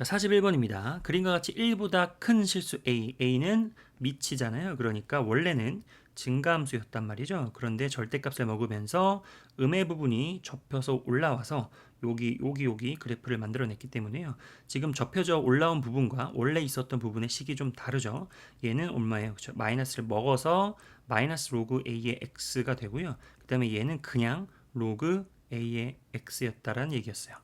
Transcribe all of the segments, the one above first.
자, 41번입니다. 그림과 같이 1보다 큰 실수 A, A는 미치잖아요. 그러니까 원래는 증가함수였단 말이죠. 그런데 절대값을 먹으면서 음의 부분이 접혀서 올라와서 여기 그래프를 만들어냈기 때문에요. 지금 접혀져 올라온 부분과 원래 있었던 부분의 식이 좀 다르죠. 얘는 얼마예요? 그렇죠? 마이너스를 먹어서 마이너스 로그 A의 X가 되고요. 그 다음에 얘는 그냥 로그 A의 X였다라는 얘기였어요.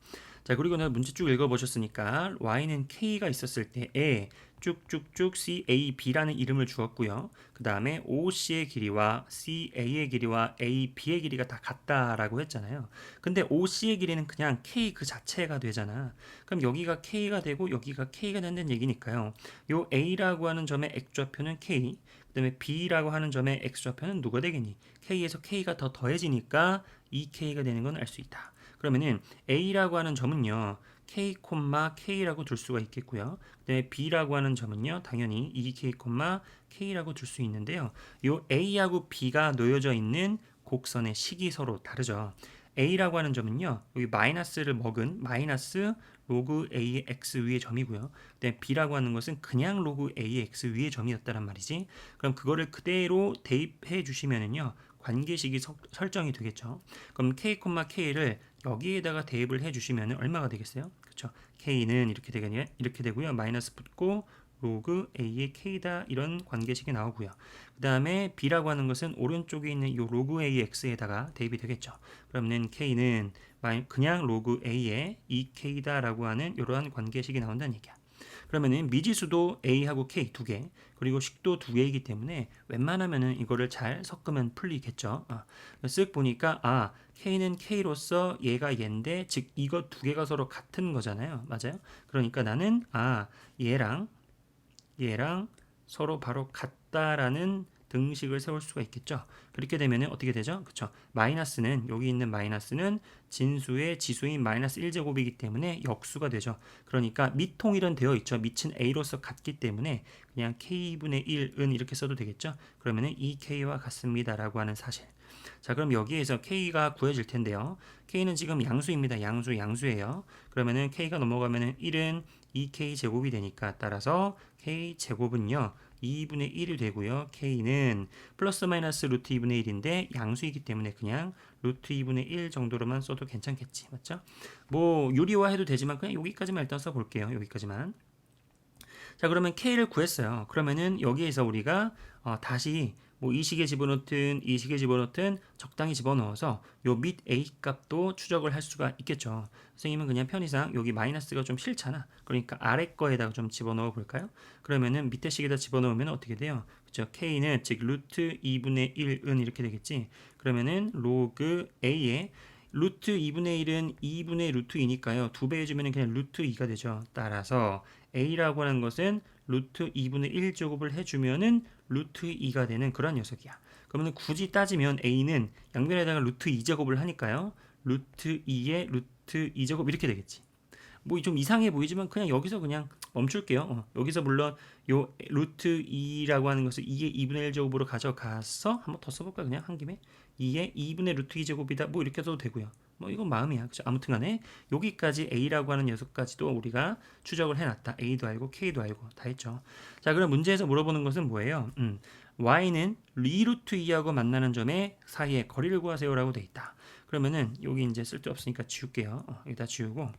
자, 그리고 는 문제 쭉 읽어보셨으니까 y는 k가 있었을 때에 쭉쭉쭉 CAB라는 이름을 주었고요. 그 다음에 OC의 길이와 CA의 길이와 AB의 길이가 다 같다라고 했잖아요. 근데 OC의 길이는 그냥 K 그 자체가 되잖아. 그럼 여기가 K가 되고 여기가 K가 된다는 얘기니까요. 요 A라고 하는 점의 x좌표는 K, 그 다음에 B라고 하는 점의 x좌표는 누가 되겠니? K에서 K가 더 더해지니까 2K가 되는 건 알 수 있다. 그러면은 A라고 하는 점은요. K, K라고 둘 수가 있겠고요. 그다음에 B라고 하는 점은요. 당연히 2K, K라고 둘 수 있는데요. 요 A하고 B가 놓여져 있는 곡선의 식이 서로 다르죠. A라고 하는 점은요. 여기 마이너스를 먹은 마이너스 로그 A의 X 위의 점이고요. 그다음에 B라고 하는 것은 그냥 로그 A의 X 위의 점이었다란 말이지. 그럼 그거를 그대로 대입해 주시면은요. 관계식이 설정이 되겠죠. 그럼 K, K를 여기에다가 대입을 해주시면 얼마가 되겠어요? 그렇죠? K는 이렇게 되고요. 마이너스 붙고 로그 A의 K다 이런 관계식이 나오고요. 그 다음에 B라고 하는 것은 오른쪽에 있는 이 로그 A의 X에다가 대입이 되겠죠. 그러면 K는 그냥 로그 A의 2K다라고 하는 이러한 관계식이 나온다는 얘기야. 그러면은 미지수도 A하고 K 두 개, 그리고 식도 두 개이기 때문에 웬만하면은 이거를 잘 섞으면 풀리겠죠. 쓱 보니까 K는 K로서 얘가 얘인데 즉 이거 두 개가 서로 같은 거잖아요. 맞아요? 그러니까 나는 얘랑 서로 바로 같다라는 등식을 세울 수가 있겠죠. 그렇게 되면 어떻게 되죠? 그쵸? 마이너스는 여기 있는 마이너스는 진수의 지수인 마이너스 1제곱이기 때문에 역수가 되죠. 그러니까 미통일은 되어 있죠. 밑은 A로서 같기 때문에 그냥 K분의 1은 이렇게 써도 되겠죠. 그러면은 2K와 같습니다라고 하는 사실. 자, 그럼 여기에서 K가 구해질 텐데요. K는 지금 양수입니다. 양수예요. 그러면은 K가 넘어가면은 1은 2K 제곱이 되니까 따라서 K 제곱은요. 2분의 1이 되고요. K는 플러스 마이너스 루트 2분의 1인데 양수이기 때문에 그냥 루트 2분의 1 정도로만 써도 괜찮겠지. 맞죠? 뭐 유리화 해도 되지만 그냥 여기까지만 일단 써볼게요. 여기까지만. 자, 그러면 K를 구했어요. 그러면은 여기에서 우리가 다시 뭐 이 식에 집어넣든 이 식에 집어넣든 적당히 집어넣어서 요 밑 A 값도 추적을 할 수가 있겠죠. 선생님은 그냥 편의상 여기 마이너스가 좀 싫잖아. 그러니까 아래 거에다가 좀 집어넣어 볼까요? 그러면은 밑에 식에다 집어넣으면 어떻게 돼요? 그죠? K는 즉 루트 2분의 1은 이렇게 되겠지. 그러면은 로그 A의 루트 2분의 1은 2분의 루트 2니까요. 2배 해주면 그냥 루트 2가 되죠. 따라서 A라고 하는 것은 루트 2분의 1제곱을 해주면은 루트 2가 되는 그런 녀석이야. 그러면 굳이 따지면 A는 양변에다가 루트 2제곱을 하니까요. 루트 2의 루트 2제곱 이렇게 되겠지. 뭐 좀 이상해 보이지만 그냥 여기서 그냥 멈출게요. 여기서 물론 요 루트 2라고 하는 것을 2의 2분의 1제곱으로 가져가서 한번 더 써볼까 그냥 한 김에 2의 2분의 루트 2제곱이다 뭐 이렇게 써도 되고요. 뭐 이건 마음이야. 그죠? 아무튼 간에 여기까지 A라고 하는 녀석까지도 우리가 추적을 해놨다. A도 알고 K도 알고 다 했죠. 자, 그럼 문제에서 물어보는 것은 뭐예요? Y는 리루트 2하고 만나는 점의 사이의 거리를 구하세요라고 돼 있다. 그러면은 여기 이제 쓸데없으니까 지울게요. 여기다 지우고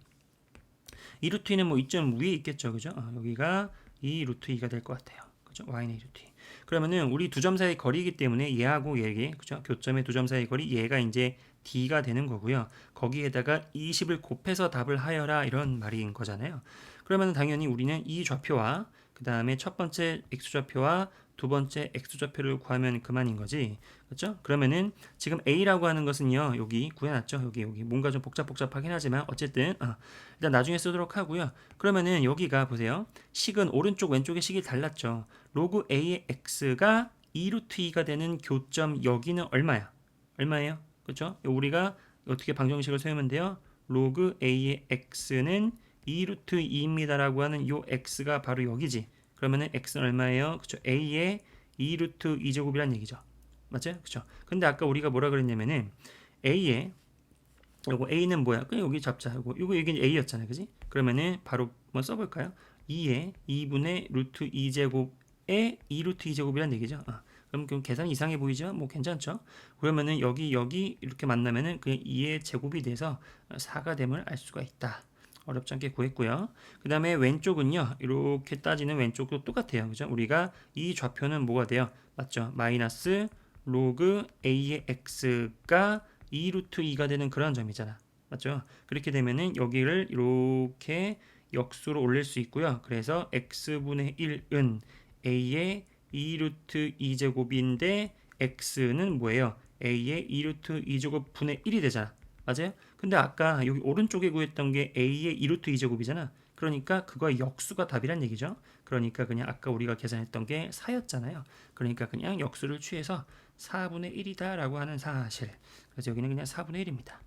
이 루트 2는 뭐 이점 위에 있겠죠. 그죠? 여기가 이 루트 2가 될 것 같아요. 그죠? Y는 이 루트 2. 그러면은 우리 두 점 사이 거리이기 때문에 얘하고 얘게 그죠? 교점의 두 점 사이 거리 얘가 이제 D가 되는 거고요. 거기에다가 20을 곱해서 답을 하여라 이런 말인 거잖아요. 그러면 당연히 우리는 이 좌표와 그 다음에 첫 번째 x좌표와 두 번째 x좌표를 구하면 그만인 거지. 그렇죠? 그러면은 지금 a라고 하는 것은요. 여기 구해놨죠. 여기 뭔가 좀 복잡하긴 하지만 어쨌든 일단 나중에 쓰도록 하고요. 그러면은 여기가 보세요. 식은 오른쪽 왼쪽의 식이 달랐죠. 로그 a의 x가 2루트 2가 되는 교점 여기는 얼마야? 얼마예요? 그렇죠? 우리가 어떻게 방정식을 세우면 돼요? 로그 a의 x는 2루트 2입니다라고 하는 요 x가 바로 여기지. 그러면은 x는 얼마예요? 그쵸? a의 2루트 2제곱이란 얘기죠. 맞죠? 그쵸? 근데 아까 우리가 뭐라 그랬냐면은 a의 요거 a는 뭐야? 그냥 여기 잡자. 요거 여기 a였잖아요. 그지? 그러면은 바로 한번 써볼까요? 2에 2분의 루트 2제곱에 2 루트 2제곱이란 얘기죠. 그럼 계산이 이상해 보이죠? 뭐 괜찮죠? 그러면은 여기 이렇게 만나면은 그냥 2의 제곱이 돼서 4가 됨을 알 수가 있다. 어렵지 않게 구했고요. 그 다음에 왼쪽은요. 이렇게 따지는 왼쪽도 똑같아요. 그죠? 우리가 이 좌표는 뭐가 돼요? 맞죠? 마이너스 로그 a의 x가 2 루트 2가 되는 그런 점이잖아. 맞죠? 그렇게 되면은 여기를 이렇게 역수로 올릴 수 있고요. 그래서 x분의 1은 a의 2 루트 2제곱인데 x는 뭐예요? a의 2 루트 2제곱 분의 1이 되잖아. 맞아요? 근데 아까 여기 오른쪽에 구했던 게 a의 2 루트 2제곱이잖아. 그러니까 그거의 역수가 답이란 얘기죠. 그러니까 그냥 아까 우리가 계산했던 게 4였잖아요. 그러니까 그냥 역수를 취해서 4분의 1이다 라고 하는 사실. 그래서 여기는 그냥 4분의 1입니다.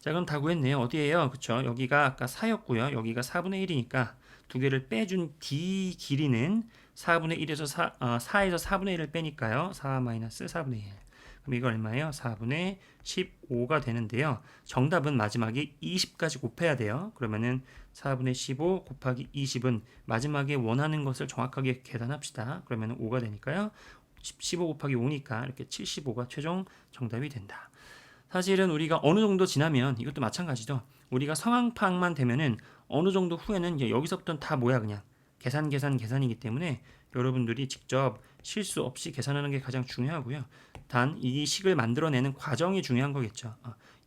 자, 그럼 다 구했네요. 어디에요? 그쵸? 여기가 아까 4였고요. 여기가 4분의 1이니까 두 개를 빼준 d 길이는 4분의 1에서 4에서 4분의 1을 빼니까요. 4 마이너스 4분의 1. 그럼 이거 얼마예요? 4분의 15가 되는데요. 정답은 마지막에 20까지 곱해야 돼요. 그러면은 4분의 15 곱하기 20은 마지막에 원하는 것을 정확하게 계산합시다. 그러면 5가 되니까요. 15 곱하기 5니까 이렇게 75가 최종 정답이 된다. 사실은 우리가 어느 정도 지나면 이것도 마찬가지죠. 우리가 상황 파악만 되면은 어느 정도 후에는 이제 여기서부터는 다 뭐야 그냥 계산이기 때문에 여러분들이 직접 실수 없이 계산하는 게 가장 중요하고요. 단 이 식을 만들어내는 과정이 중요한 거겠죠.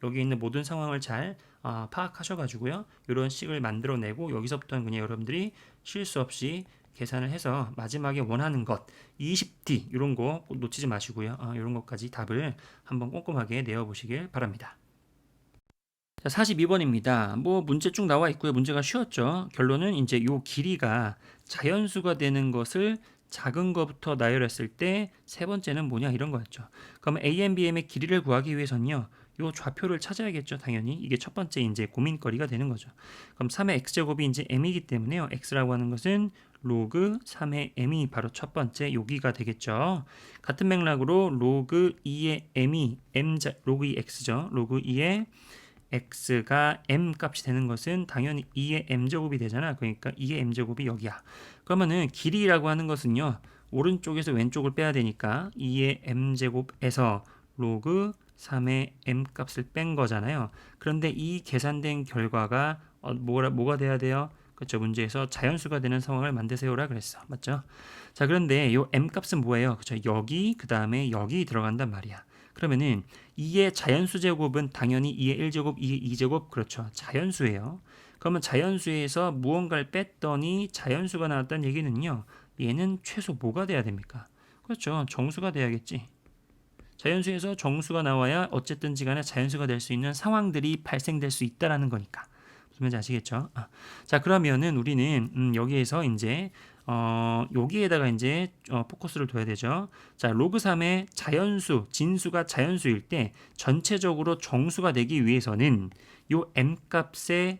여기 있는 모든 상황을 잘 파악하셔가지고요. 이런 식을 만들어내고 여기서부터는 그냥 여러분들이 실수 없이 계산을 해서 마지막에 원하는 것 20D 이런 거 놓치지 마시고요. 이런 것까지 답을 한번 꼼꼼하게 내어보시길 바랍니다. 자, 42번입니다. 뭐 문제 쭉 나와 있고요. 문제가 쉬웠죠. 결론은 이제 요 길이가 자연수가 되는 것을 작은 거부터 나열했을 때 세 번째는 뭐냐 이런 거였죠. 그럼 AN, BM의 길이를 구하기 위해서는요. 요 좌표를 찾아야겠죠. 당연히 이게 첫 번째 이제 고민거리가 되는 거죠. 그럼 3의 x제곱이 이제 m이기 때문에요. x라고 하는 것은 로그 3의 m이 바로 첫 번째 여기가 되겠죠. 같은 맥락으로 로그 2의 m이 로그 2 x죠. 로그 2의 x가 m 값이 되는 것은 당연히 2의 m제곱이 되잖아. 그러니까 2의 m제곱이 여기야. 그러면은 길이라고 하는 것은요. 오른쪽에서 왼쪽을 빼야 되니까 2의 m제곱에서 로그 3의 m 값을 뺀 거잖아요. 그런데 이 계산된 결과가 뭐가 돼야 돼요? 그렇죠. 문제에서 자연수가 되는 상황을 만드세요라 그랬어. 맞죠? 자, 그런데 요 m 값은 뭐예요? 그렇죠. 여기 그다음에 여기 들어간단 말이야. 그러면은 2의 자연수 제곱은 당연히 2의 1제곱, 2의 2제곱 그렇죠. 자연수예요. 그러면 자연수에서 무언가를 뺐더니 자연수가 나왔다는 얘기는요. 얘는 최소 뭐가 돼야 됩니까? 그렇죠. 정수가 돼야겠지. 자연수에서 정수가 나와야 어쨌든지 간에 자연수가 될 수 있는 상황들이 발생될 수 있다라는 거니까. 무슨 말인지 아시겠죠? 자, 그러면은 우리는 여기에서 이제 여기에다가 이제 포커스를 둬야 되죠. 자, 로그 3의 자연수, 진수가 자연수일 때 전체적으로 정수가 되기 위해서는 요 m 값의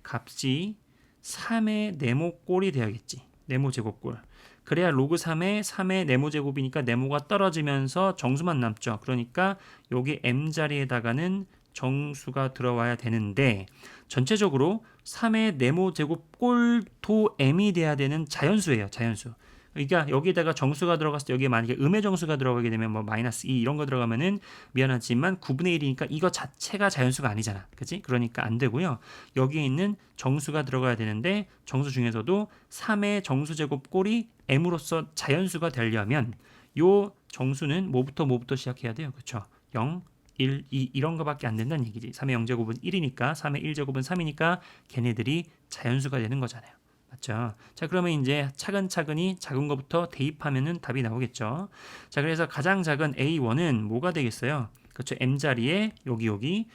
값이 3의 네모꼴이 돼야겠지. 네모 제곱꼴. 그래야 로그 3의 네모 제곱이니까 네모가 떨어지면서 정수만 남죠. 그러니까 여기 m 자리에다가는 정수가 들어와야 되는데 전체적으로 3의 네모 제곱 꼴도 m이 돼야 되는 자연수예요. 자연수. 그러니까 여기에다가 정수가 들어갔을 때 여기에 만약에 음의 정수가 들어가게 되면 뭐 마이너스 2 이런 거 들어가면은 미안하지만 9분의 1이니까 이거 자체가 자연수가 아니잖아. 그치? 그러니까 안 되고요. 여기에 있는 정수가 들어가야 되는데 정수 중에서도 3의 정수 제곱 꼴이 m으로서 자연수가 되려면 요 정수는 뭐부터 시작해야 돼요. 그쵸? 0, 1, 2 이런 거밖에 안 된다는 얘기지. 3의 0제곱은 1이니까 3의 1제곱은 3이니까 걔네들이 자연수가 되는 거잖아요. 맞죠? 자, 그러면 이제 차근차근히 작은 것부터 대입하면은 답이 나오겠죠. 자, 그래서 가장 작은 A1은 뭐가 되겠어요? 그렇죠. M자리에 여기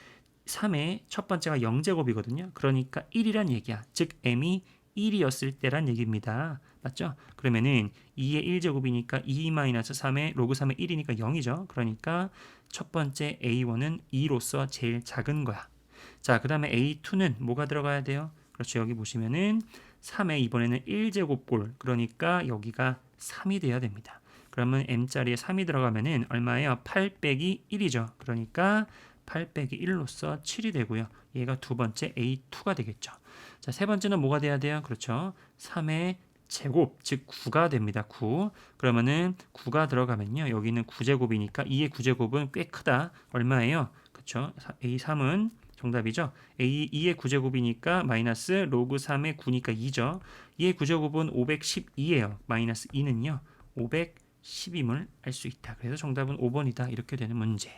3의 첫 번째가 0제곱이거든요. 그러니까 1이란 얘기야. 즉 M이 1이었을 때란 얘기입니다. 맞죠? 그러면은 2의 1제곱이니까 2-3의 로그 3의 1이니까 0이죠. 그러니까 첫 번째 A1은 2로서 제일 작은 거야. 자, 그 다음에 A2는 뭐가 들어가야 돼요? 그렇죠. 여기 보시면은 3의 이번에는 1제곱꼴. 그러니까 여기가 3이 돼야 됩니다. 그러면 M자리에 3이 들어가면은 얼마예요? 8 빼기 1이죠. 그러니까 8 빼기 1로서 7이 되고요. 얘가 두 번째 A2가 되겠죠. 자, 세 번째는 뭐가 돼야 돼요? 그렇죠. 3의 제곱, 즉 9가 됩니다. 9. 그러면은 9가 들어가면요. 여기는 9제곱이니까 2의 9제곱은 꽤 크다. 얼마예요? 그렇죠. A3은 정답이죠. A2의 9제곱이니까 마이너스 로그 3의 9니까 2죠. 2의 9제곱은 512예요. 마이너스 2는요. 510임을 알 수 있다. 그래서 정답은 5번이다. 이렇게 되는 문제.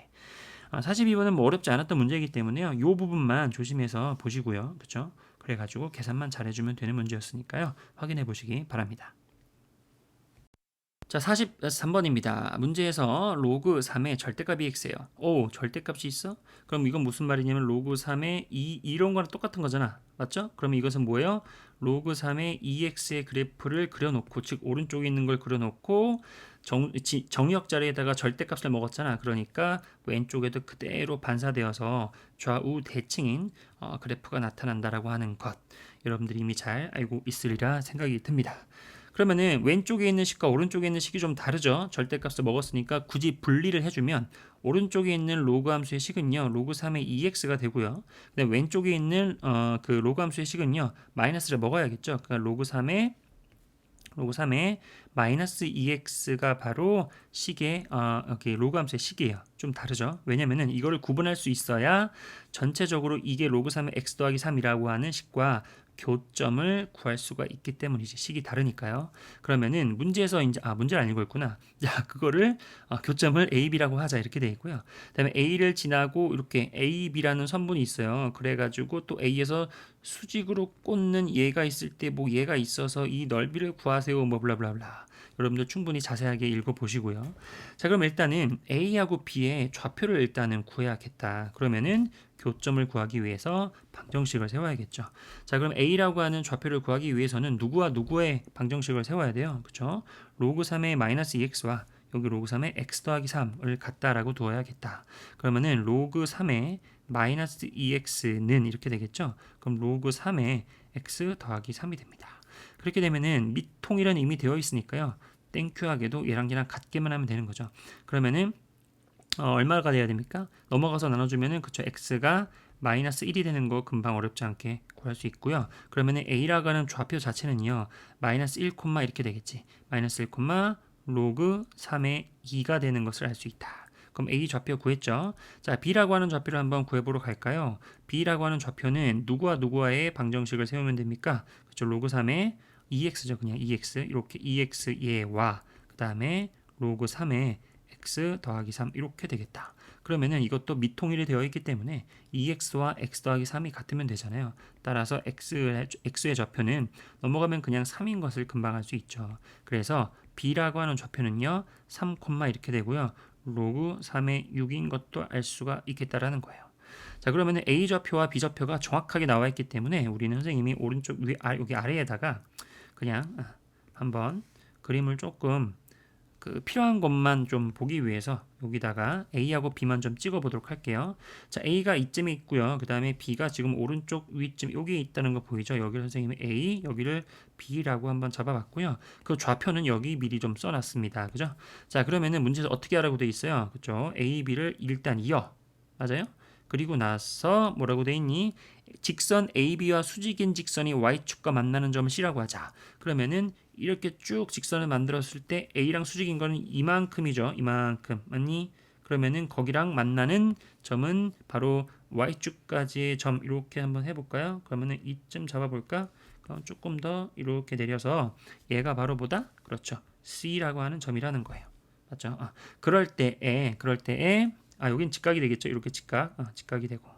42번은 뭐 어렵지 않았던 문제이기 때문에요. 이 부분만 조심해서 보시고요. 그렇죠? 그래가지고 계산만 잘해주면 되는 문제였으니까요. 확인해 보시기 바랍니다. 자, 43번입니다. 문제에서 로그 3의 절대값이 x예요. 오, 절대값이 있어? 그럼 이건 무슨 말이냐면 로그 3의 2 이런 거랑 똑같은 거잖아. 맞죠? 그럼 이것은 뭐예요? 로그 3의 2x의 그래프를 그려놓고, 즉 오른쪽에 있는 걸 그려놓고 정역 자리에다가 절대값을 먹었잖아. 그러니까 왼쪽에도 그대로 반사되어서 좌우 대칭인 그래프가 나타난다라고 하는 것. 여러분들이 이미 잘 알고 있으리라 생각이 듭니다. 그러면은 왼쪽에 있는 식과 오른쪽에 있는 식이 좀 다르죠. 절대값을 먹었으니까 굳이 분리를 해주면 오른쪽에 있는 로그 함수의 식은요 로그 3의 2x가 되고요. 근데 왼쪽에 있는 그 로그 함수의 식은요 마이너스를 먹어야겠죠. 그러니까 로그 3의 마이너스 2x가 바로 식의 여기 로그 함수의 식이에요. 좀 다르죠. 왜냐면은 이거를 구분할 수 있어야 전체적으로 이게 로그 3의 x 더하기 3이라고 하는 식과 교점을 구할 수가 있기 때문이지. 식이 다르니까요. 그러면은 문제에서 이제 문제를 안 읽었구나. 자, 그거를 교점을 a, b라고 하자 이렇게 돼 있고요. 그다음에 a를 지나고 이렇게 a, b라는 선분이 있어요. 그래가지고 또 a에서 수직으로 꽂는 얘가 있을 때 뭐 얘가 있어서 이 넓이를 구하세요. 뭐 블라블라블라. 여러분들 충분히 자세하게 읽어보시고요. 자, 그럼 일단은 A하고 B의 좌표를 일단은 구해야겠다. 그러면은 교점을 구하기 위해서 방정식을 세워야겠죠. 자, 그럼 A라고 하는 좌표를 구하기 위해서는 누구와 누구의 방정식을 세워야 돼요. 그렇죠? 로그 3의 마이너스 2x와 여기 로그 3의 x 더하기 3을 같다라고 두어야겠다. 그러면은 로그 3의 마이너스 2x는 이렇게 되겠죠. 그럼 로그 3의 x 더하기 3이 됩니다. 그렇게 되면은 밑통일은 이미 되어 있으니까요. 땡큐하게도 얘랑 같게만 하면 되는 거죠. 그러면은 얼마가 돼야 됩니까? 넘어가서 나눠주면은 그쵸, x가 마이너스 1이 되는 거 금방 어렵지 않게 구할 수 있고요. 그러면은 a라고 하는 좌표 자체는요 마이너스 1, 이렇게 되겠지. 마이너스 1, 로그 3의 2가 되는 것을 알 수 있다. 그럼 a 좌표 구했죠. 자, b라고 하는 좌표를 한번 구해보러 갈까요? b라고 하는 좌표는 누구와 누구와의 방정식을 세우면 됩니까? 그쵸, 로그 3의 2x죠. 그냥 2x 이렇게 2x 얘와 그 다음에 로그 3의 x 더하기 3 이렇게 되겠다. 그러면은 이것도 미통일이 되어 있기 때문에 2x와 x 더하기 3이 같으면 되잖아요. 따라서 x의 좌표는 넘어가면 그냥 3인 것을 금방 알 수 있죠. 그래서 b라고 하는 좌표는요 3, 이렇게 되고요. 로그 3의 6인 것도 알 수가 있겠다라는 거예요. 자, 그러면 A 좌표와 B 좌표가 정확하게 나와 있기 때문에 우리는 선생님이 오른쪽 위에 여기 아래에다가 그냥 한번 그림을 조금 필요한 것만 좀 보기 위해서 여기다가 A하고 B만 좀 찍어 보도록 할게요. 자, A가 이쯤에 있고요. 그 다음에 B가 지금 오른쪽 위쯤 여기에 있다는 거 보이죠? 여기를 선생님이 A, 여기를 B라고 한번 잡아봤고요. 그 좌표는 여기 미리 좀 써놨습니다. 그죠? 자, 그러면은 문제에서 어떻게 하라고 돼 있어요? 그죠? A, B를 일단 이어. 맞아요? 그리고 나서 뭐라고 돼 있니? 직선 AB와 수직인 직선이 Y축과 만나는 점을 C라고 하자. 그러면은 이렇게 쭉 직선을 만들었을 때 A랑 수직인 거는 이만큼이죠. 이만큼. 맞니? 그러면은 거기랑 만나는 점은 바로 Y축까지의 점 이렇게 한번 해볼까요? 그러면은 이쯤 잡아볼까? 그럼 조금 더 이렇게 내려서 얘가 바로 보다? 그렇죠. C라고 하는 점이라는 거예요. 맞죠? 그럴 때에 여긴 직각이 되겠죠. 이렇게 직각이 되고.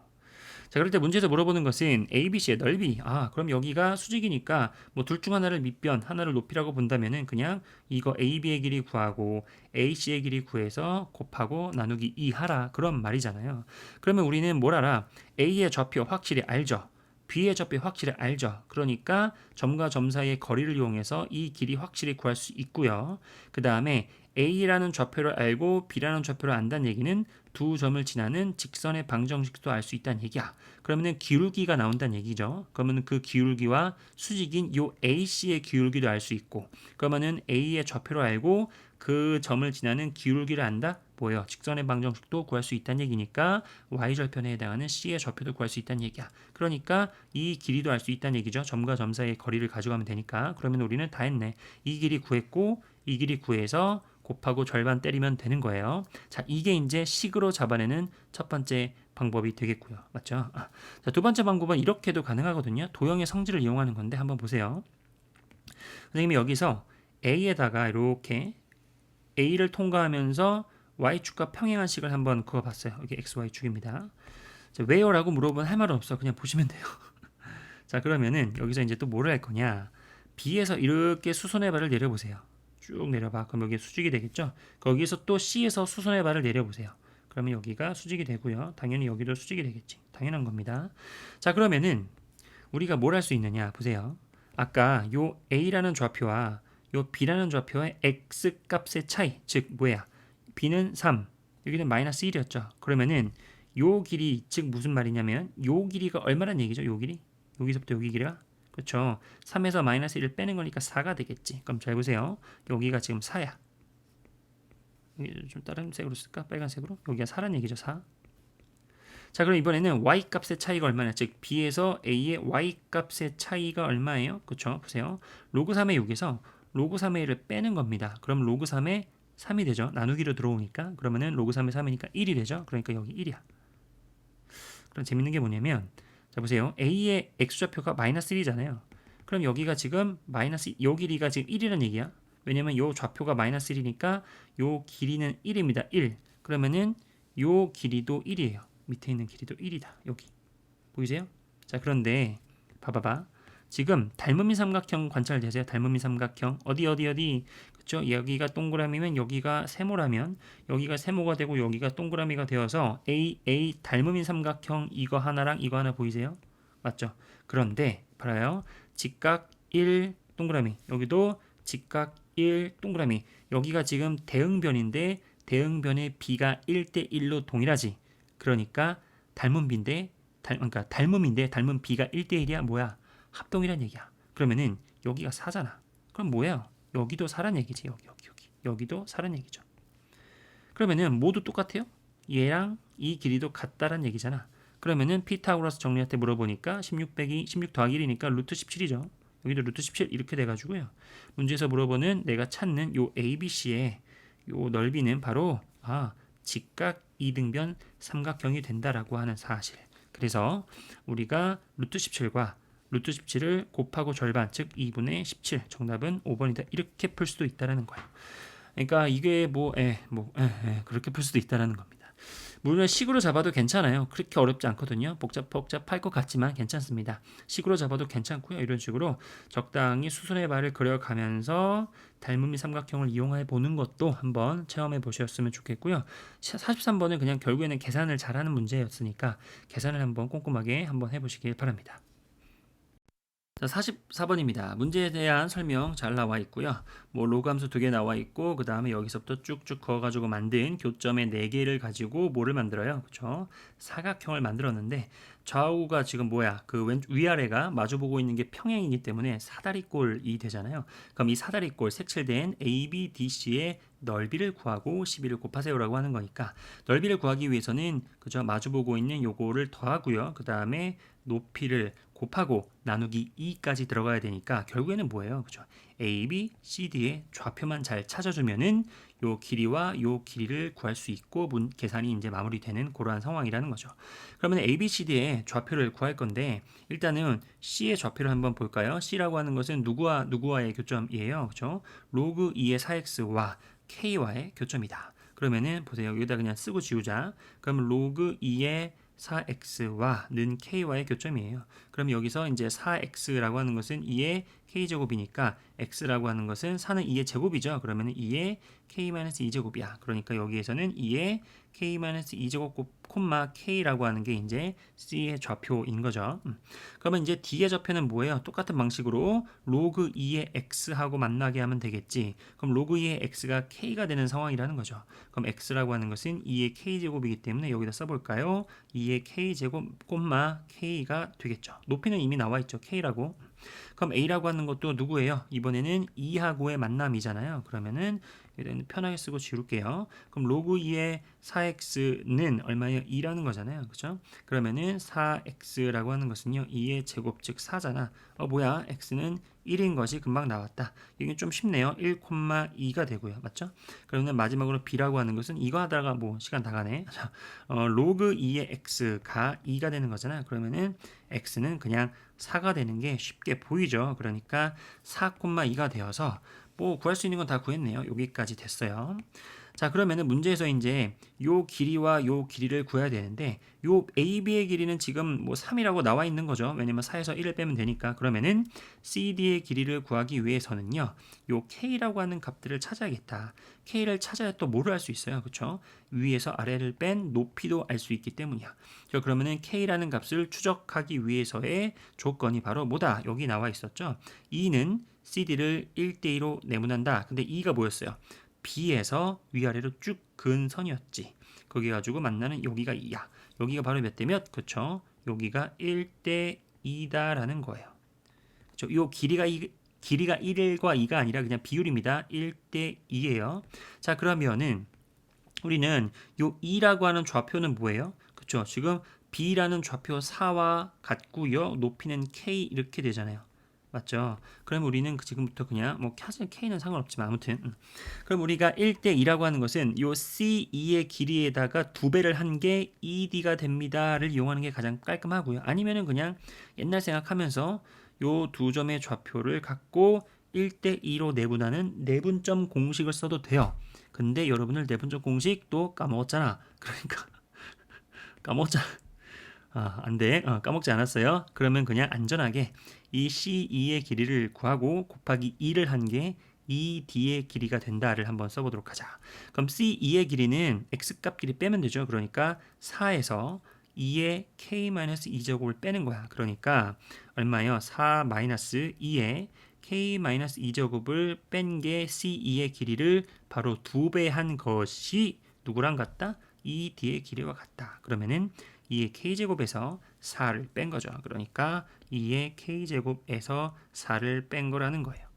자, 그럴 때 문제에서 물어보는 것은 ABC의 넓이. 그럼 여기가 수직이니까 뭐 둘 중 하나를 밑변, 하나를 높이라고 본다면은 그냥 이거 AB의 길이 구하고 AC의 길이 구해서 곱하고 나누기 2 하라. 그런 말이잖아요. 그러면 우리는 뭘 알아? A의 좌표 확실히 알죠. B의 좌표 확실히 알죠. 그러니까 점과 점 사이의 거리를 이용해서 이 길이 확실히 구할 수 있고요. 그 다음에 A라는 좌표를 알고 B라는 좌표를 안다는 얘기는 두 점을 지나는 직선의 방정식도 알 수 있다는 얘기야. 그러면은 기울기가 나온다는 얘기죠. 그러면 그 기울기와 수직인 요 AC의 기울기도 알 수 있고, 그러면은 A의 좌표를 알고 그 점을 지나는 기울기를 안다? 뭐예요? 직선의 방정식도 구할 수 있다는 얘기니까 y절편에 해당하는 C의 좌표도 구할 수 있다는 얘기야. 그러니까 이 길이도 알 수 있다는 얘기죠. 점과 점 사이의 거리를 가져가면 되니까. 그러면 우리는 다 했네. 이 길이 구했고 이 길이 구해서 곱하고 절반 때리면 되는 거예요. 자, 이게 이제 식으로 잡아내는 첫 번째 방법이 되겠고요. 맞죠? 자, 두 번째 방법은 이렇게도 가능하거든요. 도형의 성질을 이용하는 건데 한번 보세요. 선생님이 여기서 A에다가 이렇게 A를 통과하면서 Y축과 평행한 식을 한번 그어봤어요. 여기 XY축입니다. 자, 왜요? 라고 물어보면 할 말은 없어. 그냥 보시면 돼요. 자, 그러면은 여기서 이제 또 뭐를 할 거냐. B에서 이렇게 수선의 발을 내려보세요. 쭉 내려봐. 그럼 여기 수직이 되겠죠? 거기서 또 C에서 수선의 발을 내려보세요. 그러면 여기가 수직이 되고요. 당연히 여기도 수직이 되겠지. 당연한 겁니다. 자, 그러면은 우리가 뭘 할 수 있느냐. 보세요. 아까 요 A라는 좌표와 요 B라는 좌표의 X 값의 차이. 즉 뭐야? B는 3, 여기는 마이너스 1이었죠. 그러면은 요 길이 즉 무슨 말이냐면 요 길이가 얼마란 얘기죠? 요 길이? 여기서부터 여기 길이가? 그렇죠. 3에서 마이너스 1을 빼는 거니까 4가 되겠지. 그럼 잘 보세요. 여기가 지금 4야. 좀 다른 색으로 쓸까? 빨간색으로? 여기가 4란 얘기죠. 4. 자, 그럼 이번에는 y 값의 차이가 얼마냐? 즉 b에서 a의 y 값의 차이가 얼마예요? 그렇죠? 보세요. 로그 3의 6에서 로그 3의 1을 빼는 겁니다. 그럼 로그 3의 3이 되죠. 나누기로 들어오니까. 그러면은 로그 3의 3이니까 1이 되죠. 그러니까 여기 1이야. 그럼 재밌는 게 뭐냐면 자, 보세요. A의 X좌표가 마이너스 1이잖아요. 그럼 여기가 지금 마이너스, 요 길이가 지금 1이라는 얘기야. 왜냐면 요 좌표가 마이너스 1이니까 요 길이는 1입니다. 1. 그러면은 요 길이도 1이에요. 밑에 있는 길이도 1이다. 여기. 보이세요? 자, 그런데 봐봐봐. 지금 닮음인 삼각형 관찰되세요. 닮음인 삼각형. 어디. 그쵸? 여기가 동그라미면 여기가 세모라면 여기가 세모가 되고 여기가 동그라미가 되어서 A 닮음인 삼각형 이거 하나랑 이거 하나 보이세요? 맞죠? 그런데 봐요. 직각 1 동그라미. 여기도 직각 1 동그라미. 여기가 지금 대응변인데 대응변의 B가 1대 1로 동일하지. 그러니까 닮은 B인데 그러니까 닮음인데 닮은 B가 1대 1이야. 뭐야? 합동이란 얘기야. 그러면은 여기가 4잖아. 그럼 뭐예요? 여기도 4란 얘기지. 여기도 4란 얘기죠. 그러면은 모두 똑같아요? 얘랑 이 길이도 같다란 얘기잖아. 그러면은 피타고라스 정리할 때 물어보니까 16 더하기 1이니까 루트 17이죠. 여기도 루트 17 이렇게 돼가지고요. 문제에서 물어보는 내가 찾는 요 ABC의 요 넓이는 바로 직각 이등변 삼각형이 된다라고 하는 사실. 그래서 우리가 루트 17과 루트 17을 곱하고 절반, 즉 2분의 17. 정답은 5번이다. 이렇게 풀 수도 있다라는 거예요. 그러니까 이게 그렇게 풀 수도 있다라는 겁니다. 물론 식으로 잡아도 괜찮아요. 그렇게 어렵지 않거든요. 복잡할 것 같지만 괜찮습니다. 식으로 잡아도 괜찮고요. 이런 식으로 적당히 수순의 발을 그려가면서 닮음이 삼각형을 이용해 보는 것도 한번 체험해 보셨으면 좋겠고요. 43번은 그냥 결국에는 계산을 잘하는 문제였으니까 계산을 한번 꼼꼼하게 한번 해보시길 바랍니다. 자, 44번입니다. 문제에 대한 설명 잘 나와 있고요. 로그 함수 2개 나와 있고 그 다음에 여기서부터 쭉쭉 그어가지고 만든 교점의 4개를 가지고 뭐를 만들어요? 그쵸? 사각형을 만들었는데 좌우가 지금 뭐야? 그 위아래가 마주보고 있는 게 평행이기 때문에 사다리꼴이 되잖아요. 그럼 이 사다리꼴 색칠된 ABDC의 넓이를 구하고 12를 곱하세요라고 하는 거니까 넓이를 구하기 위해서는 그죠? 마주보고 있는 요거를 더하고요. 그 다음에 높이를 곱하고 나누기 2까지 들어가야 되니까 결국에는 뭐예요? 그죠? A, B, C, D의 좌표만 잘 찾아주면은 요 길이와 요 길이를 구할 수 있고 계산이 이제 마무리되는 그러한 상황이라는 거죠. 그러면 A, B, C, D의 좌표를 구할 건데 일단은 C의 좌표를 한번 볼까요? C라고 하는 것은 누구와의 교점이에요. 그죠? 로그 2의 4x와 k와의 교점이다. 그러면은 보세요. 여기다 그냥 쓰고 지우자. 그럼 로그 2의 4x와 는 k와의 교점이에요. 그럼 여기서 이제 4x라고 하는 것은 2의 k제곱이니까 x라고 하는 것은 4는 2의 제곱이죠. 그러면 2의 k-2제곱이야. 그러니까 여기에서는 2의 k-2제곱 콤마 k라고 하는 게 이제 c의 좌표인 거죠. 그러면 이제 d의 좌표는 뭐예요? 똑같은 방식으로 로그 2의 x하고 만나게 하면 되겠지. 그럼 로그 2의 x가 k가 되는 상황이라는 거죠. 그럼 x라고 하는 것은 2의 k제곱이기 때문에 여기다 써볼까요? 2의 k제곱 콤마 k가 되겠죠. 높이는 이미 나와 있죠. k라고. 그럼 a라고 하는 것도 누구예요? 이번에는 2하고의 만남이잖아요. 그러면은 이런 편하게 쓰고 지울게요. 그럼 로그 2의 4x는 얼마예요? 2라는 거잖아요. 그죠? 그러면은 4x라고 하는 것은요. 2의 제곱 즉 4잖아. 뭐야? x는 1인 것이 금방 나왔다. 이게 좀 쉽네요. 1,2가 되고요. 맞죠? 그러면 마지막으로 b라고 하는 것은 이거 하다가 뭐 시간 다 가네. 로그 2의 x가 2가 되는 거잖아요. 그러면은 x는 그냥 4가 되는 게 쉽게 보이죠. 그러니까 4,2가 되어서 뭐 구할 수 있는 건 다 구했네요. 여기까지 됐어요. 자, 그러면은 문제에서 이제 요 길이와 요 길이를 구해야 되는데 요 AB의 길이는 지금 뭐 3이라고 나와 있는 거죠. 왜냐면 4에서 1을 빼면 되니까. 그러면은 CD의 길이를 구하기 위해서는요. 요 K라고 하는 값들을 찾아야겠다. K를 찾아야 또 뭐를 알 수 있어요. 그렇죠? 위에서 아래를 뺀 높이도 알 수 있기 때문이야. 그러면은 K라는 값을 추적하기 위해서의 조건이 바로 뭐다? 여기 나와 있었죠. 2는 CD를 1대2로 내분한다. 근데 2가 뭐였어요? B에서 위아래로 쭉 근 선이었지. 거기 가지고 만나는 여기가 2야. 여기가 바로 몇 대 몇? 그쵸? 여기가 1대 2다라는 거예요. 그쵸? 요 길이가 1과 2가 아니라 그냥 비율입니다. 1대 2예요. 자, 그러면은 우리는 요 2라고 하는 좌표는 뭐예요? 그쵸? 지금 B라는 좌표 4와 같고요. 높이는 K 이렇게 되잖아요. 맞죠? 그럼 우리는 지금부터 그냥 뭐 사실 K는 상관없지만 아무튼 그럼 우리가 1대2라고 하는 것은 요 C2의 길이에다가 2배를 한 게 ED가 됩니다를 이용하는 게 가장 깔끔하고요. 아니면은 그냥 옛날 생각하면서 요 두 점의 좌표를 갖고 1대2로 내분하는 내분점 공식을 써도 돼요. 근데 여러분들 내분점 공식 또 까먹었잖아. 그러니까 까먹었잖아. 안 돼. 까먹지 않았어요. 그러면 그냥 안전하게 이 C2의 길이를 구하고 곱하기 2를 한 게 2D의 길이가 된다를 한번 써보도록 하자. 그럼 C2의 길이는 X값 길이 빼면 되죠. 그러니까 4에서 2의 K-2제곱을 빼는 거야. 그러니까 얼마예요? 4-2의 K-2제곱을 뺀 게 C2의 길이를 바로 2배 한 것이 누구랑 같다? 2D의 길이와 같다. 그러면은 2의 k제곱에서 4를 뺀 거죠. 그러니까 2의 k제곱에서 4를 뺀 거라는 거예요.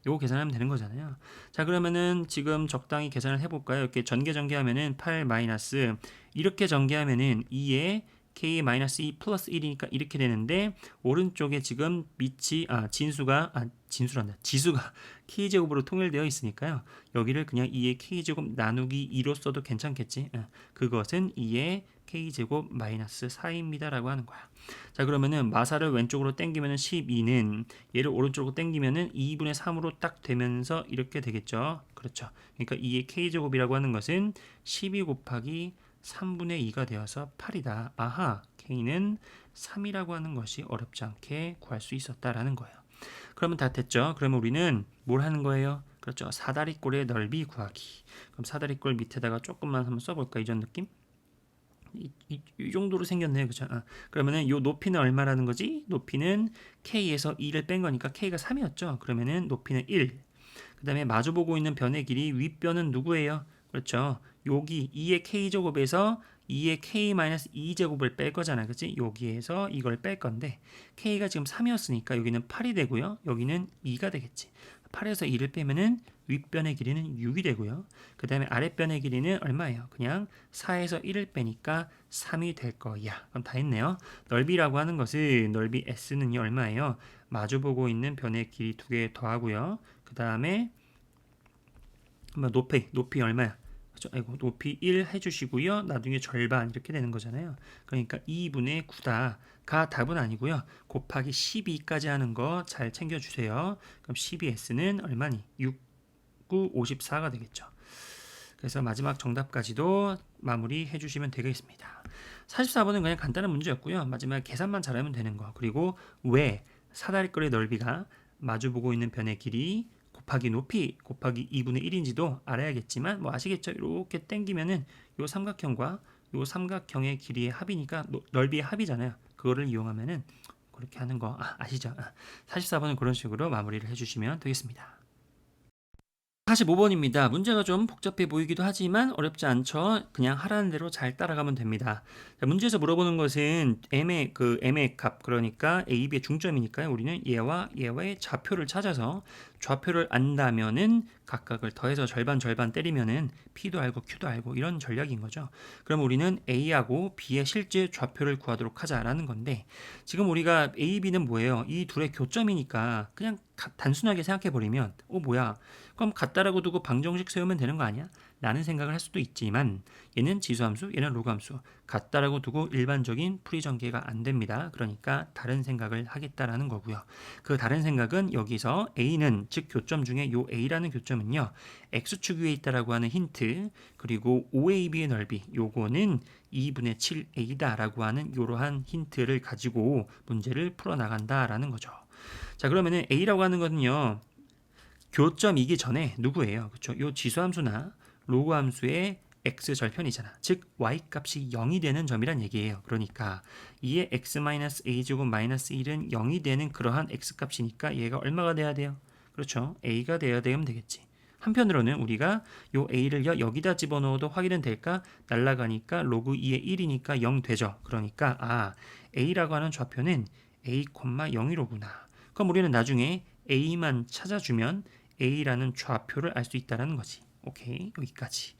요거 계산하면 되는 거잖아요. 자, 그러면은 지금 적당히 계산을 해볼까요? 이렇게 전개하면은 8 마이너스 이렇게 전개하면은 2의 k-2 플러스 1이니까 이렇게 되는데 오른쪽에 지금 지수가 k제곱으로 통일되어 있으니까요. 여기를 그냥 2의 k제곱 나누기 2로 써도 괜찮겠지. 그것은 2의 k제곱 마이너스 4입니다 라고 하는 거야. 자, 그러면은 마사를 왼쪽으로 당기면은 12는 얘를 오른쪽으로 당기면은 2분의 3으로 딱 되면서 이렇게 되겠죠. 그렇죠. 그러니까 2의 k제곱이라고 하는 것은 12 곱하기 3분의 2가 되어서 8이다. 아하, k는 3이라고 하는 것이 어렵지 않게 구할 수 있었다라는 거예요. 그러면 다 됐죠. 그러면 우리는 뭘 하는 거예요? 그렇죠. 사다리꼴의 넓이 구하기. 그럼 사다리꼴 밑에다가 조금만 한번 써볼까? 이전 느낌? 이 정도로 생겼네요. 그죠? 그러면은 요 높이는 얼마라는 거지? 높이는 K에서 2를 뺀 거니까 K가 3이었죠. 그러면은 높이는 1. 그 다음에 마주보고 있는 변의 길이 윗변은 누구예요? 그렇죠. 여기 2의 K제곱에서 2의 K-2제곱을 뺄 거잖아. 그치? 여기에서 이걸 뺄 건데 K가 지금 3이었으니까 여기는 8이 되고요. 여기는 2가 되겠지. 8에서 2를 빼면은 윗변의 길이는 6이 되고요. 그 다음에 아랫변의 길이는 얼마예요? 그냥 4에서 1을 빼니까 3이 될 거야. 그럼 다 했네요. 넓이라고 하는 것은 넓이 S는요 얼마예요? 마주보고 있는 변의 길이 2개 더하고요. 그 다음에 높이 얼마야? 그죠? 아이고, 높이 1 해주시고요. 나중에 절반 이렇게 되는 거잖아요. 그러니까 2분의 9다가 답은 아니고요. 곱하기 12까지 하는 거 잘 챙겨주세요. 그럼 12S는 얼마니? 6, 9, 54가 되겠죠. 그래서 마지막 정답까지도 마무리해 주시면 되겠습니다. 44번은 그냥 간단한 문제였고요. 마지막 계산만 잘하면 되는 거. 그리고 왜 사다리꼴의 넓이가 마주보고 있는 변의 길이 곱하기 높이 곱하기 2분의 1인지도 알아야겠지만 뭐 아시겠죠? 이렇게 당기면은 요 삼각형과 요 삼각형의 길이의 합이니까 넓이의 합이잖아요. 그거를 이용하면은 그렇게 하는 거 아시죠? 44번은 그런 식으로 마무리를 해주시면 되겠습니다. 45번입니다. 문제가 좀 복잡해 보이기도 하지만 어렵지 않죠. 그냥 하라는 대로 잘 따라가면 됩니다. 자, 문제에서 물어보는 것은 m의 값, 그러니까 a, b의 중점이니까요. 우리는 얘와의 좌표를 찾아서 좌표를 안다면은 각각을 더해서 절반 때리면은 p도 알고 q도 알고 이런 전략인 거죠. 그럼 우리는 a하고 b의 실제 좌표를 구하도록 하자라는 건데, 지금 우리가 a, b는 뭐예요? 이 둘의 교점이니까 그냥 단순하게 생각해 버리면 뭐야? 그럼 같다라고 두고 방정식 세우면 되는 거 아니야? 라는 생각을 할 수도 있지만, 얘는 지수함수, 얘는 로그함수. 같다라고 두고 일반적인 풀이 전개가 안 됩니다. 그러니까 다른 생각을 하겠다라는 거고요. 그 다른 생각은 여기서 A는, 즉 교점 중에 요 A라는 교점은요, X축 위에 있다라고 하는 힌트, 그리고 OAB의 넓이, 요거는 2분의 7A다라고 하는 이러한 힌트를 가지고 문제를 풀어나간다라는 거죠. 자, 그러면은 A라고 하는 거는요, 교점이기 전에 누구예요? 그렇죠? 요 지수함수나 로그함수의 x 절편이잖아. 즉 y 값이 0이 되는 점이란 얘기예요. 그러니까 2의 x-a제곱 마이너스 1은 0이 되는 그러한 x 값이니까 얘가 얼마가 돼야 돼요? 그렇죠? a가 돼야 되면 되겠지. 한편으로는 우리가 요 a를 여기다 집어넣어도 확인은 될까? 날라가니까 로그 2의 1이니까 0 되죠. 그러니까 a라고 하는 좌표는 a, 0이로구나. 그럼 우리는 나중에 a만 찾아주면 a라는 좌표를 알 수 있다는 거지. 오케이, 여기까지.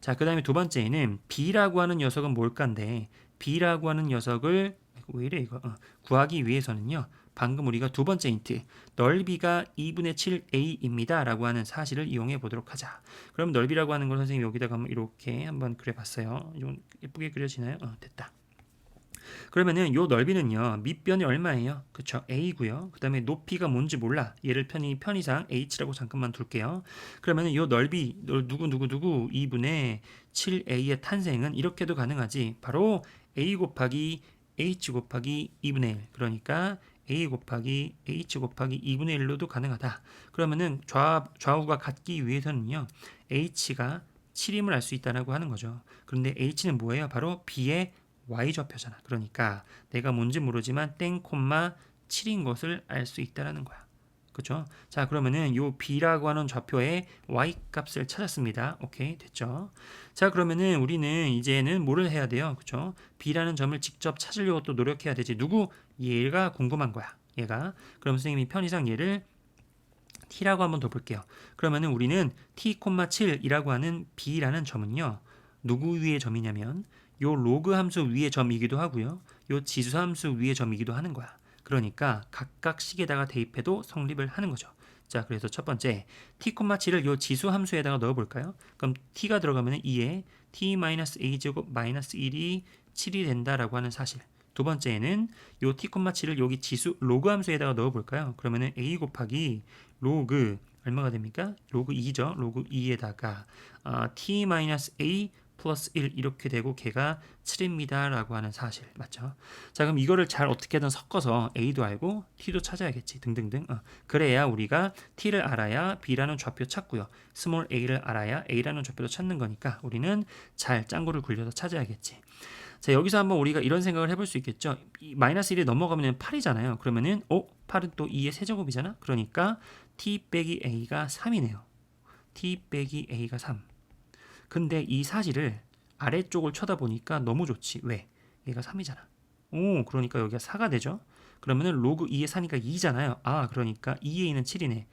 자, 그 다음에 두 번째는 b라고 하는 녀석은 뭘까인데, b라고 하는 녀석을 왜 이래 이거 구하기 위해서는요, 방금 우리가 두 번째 힌트, 넓이가 2분의 7a입니다 라고 하는 사실을 이용해 보도록 하자. 그럼 넓이라고 하는 걸 선생님이 여기다가 이렇게 한번 그려봤어요. 좀 예쁘게 그려지나요? 됐다. 그러면은 요 넓이는요, 밑변이 얼마예요? 그쵸? a고요. 그 다음에 높이가 뭔지 몰라. 얘를 편의상 h라고 잠깐만 둘게요. 그러면은 요 넓이 누구 2분의 7a의 탄생은 이렇게도 가능하지. 바로 a 곱하기 h 곱하기 2분의 1. 그러니까 a 곱하기 h 곱하기 2분의 1로도 가능하다. 그러면은 좌우가 같기 위해서는요, h가 7임을 알 수 있다고 하는 거죠. 그런데 h는 뭐예요? 바로 b의 y좌표잖아. 그러니까 내가 뭔지 모르지만 땡 콤마 7인 것을 알 수 있다라는 거야. 그렇죠? 자, 그러면은 요 b라고 하는 좌표의 y 값을 찾았습니다. 오케이, 됐죠? 자, 그러면은 우리는 이제는 뭐를 해야 돼요? 그렇죠? b라는 점을 직접 찾으려고 또 노력해야 되지. 얘가 궁금한 거야. 얘가. 그럼 선생님이 편의상 얘를 t라고 한번 더 볼게요. 그러면은 우리는 t,7이라고 하는 b라는 점은요, 누구 위의 점이냐면 요 로그 함수 위의 점이기도 하고요, 요 지수 함수 위의 점이기도 하는 거야. 그러니까 각각 식에다가 대입해도 성립을 하는 거죠. 자, 그래서 첫 번째 t,7을 요 지수 함수에다가 넣어 볼까요? 그럼 t가 들어가면 2에 t-a제곱 마이너스 1이 7이 된다라고 하는 사실. 두 번째는 요 t,7을 여기 지수 로그 함수에다가 넣어 볼까요? 그러면은 a 곱하기 로그 얼마가 됩니까? 로그 2죠. 로그 2에다가 t-a 플러스 1 이렇게 되고 걔가 7입니다 라고 하는 사실. 맞죠? 자, 그럼 이거를 잘 어떻게든 섞어서 a도 알고 t도 찾아야겠지. 등등등. 그래야 우리가 t를 알아야 b라는 좌표 찾고요, 스몰 a를 알아야 a라는 좌표도 찾는 거니까 우리는 잘 짱구를 굴려서 찾아야겠지. 자, 여기서 한번 우리가 이런 생각을 해볼 수 있겠죠. 마이너스 1이 넘어가면 8이잖아요. 그러면은 8은 또 2의 세제곱이잖아. 그러니까 t 빼기 a가 3이네요. t 빼기 a가 3. 근데 이 사실을 아래쪽을 쳐다보니까 너무 좋지. 왜? 얘가 3이잖아. 그러니까 여기가 4가 되죠. 그러면은 로그 2의 4니까 2잖아요. 그러니까 2A는 7이네.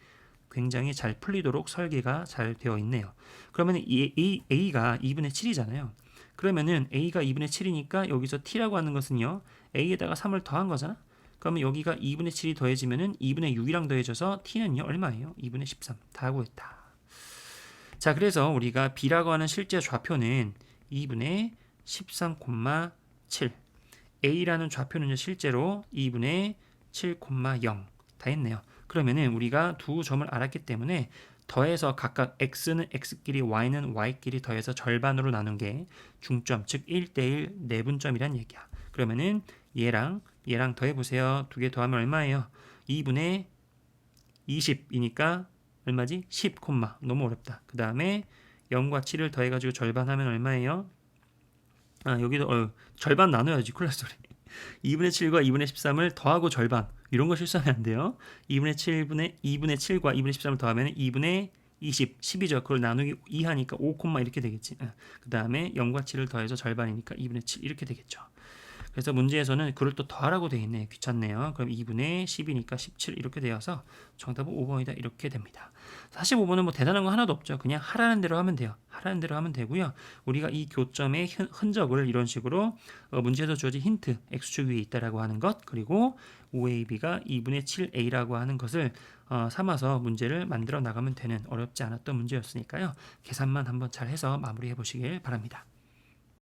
굉장히 잘 풀리도록 설계가 잘 되어 있네요. 그러면 A가 2분의 7이잖아요. 그러면은 A가 2분의 7이니까 여기서 T라고 하는 것은요, A에다가 3을 더한 거잖아. 그러면 여기가 2분의 7이 더해지면은 2분의 6이랑 더해져서 T는요 얼마예요? 2분의 13. 다 구했다. 자, 그래서 우리가 B라고 하는 실제 좌표는 2분의 13,7, A라는 좌표는 실제로 2분의 7,0 다 했네요. 그러면은 우리가 두 점을 알았기 때문에 더해서 각각 x는 x끼리 y는 y끼리 더해서 절반으로 나눈 게 중점, 즉 1대1 내분점이란 얘기야. 그러면은 얘랑 더해보세요. 두 개 더하면 얼마예요? 2분의 20이니까 얼마지? 10, 너무 어렵다. 그 다음에 0과 7을 더해가지고 절반하면 얼마예요? 아, 여기도 절반 나눠야지. 큰일 났어. 2분의 7과 2분의 13을 더하고 절반. 이런 거 실수하면 안 돼요. 2분의 7과 2분의 13을 더하면 2분의 20, 10이죠. 그걸 나누기 2 하니까 5, 이렇게 되겠지. 그 다음에 0과 7을 더해서 절반이니까 2분의 7 이렇게 되겠죠. 그래서 문제에서는 그걸 또 더하라고 되어 있네. 귀찮네요. 그럼 2분의 10이니까 17 이렇게 되어서 정답은 5번이다. 이렇게 됩니다. 45번은 뭐 대단한 거 하나도 없죠. 그냥 하라는 대로 하면 돼요. 하라는 대로 하면 되고요. 우리가 이 교점의 흔적을 이런 식으로 문제에서 주어진 힌트, x축 위에 있다라고 하는 것, 그리고 5ab가 2분의 7a라고 하는 것을 삼아서 문제를 만들어 나가면 되는 어렵지 않았던 문제였으니까요. 계산만 한번 잘 해서 마무리해 보시길 바랍니다.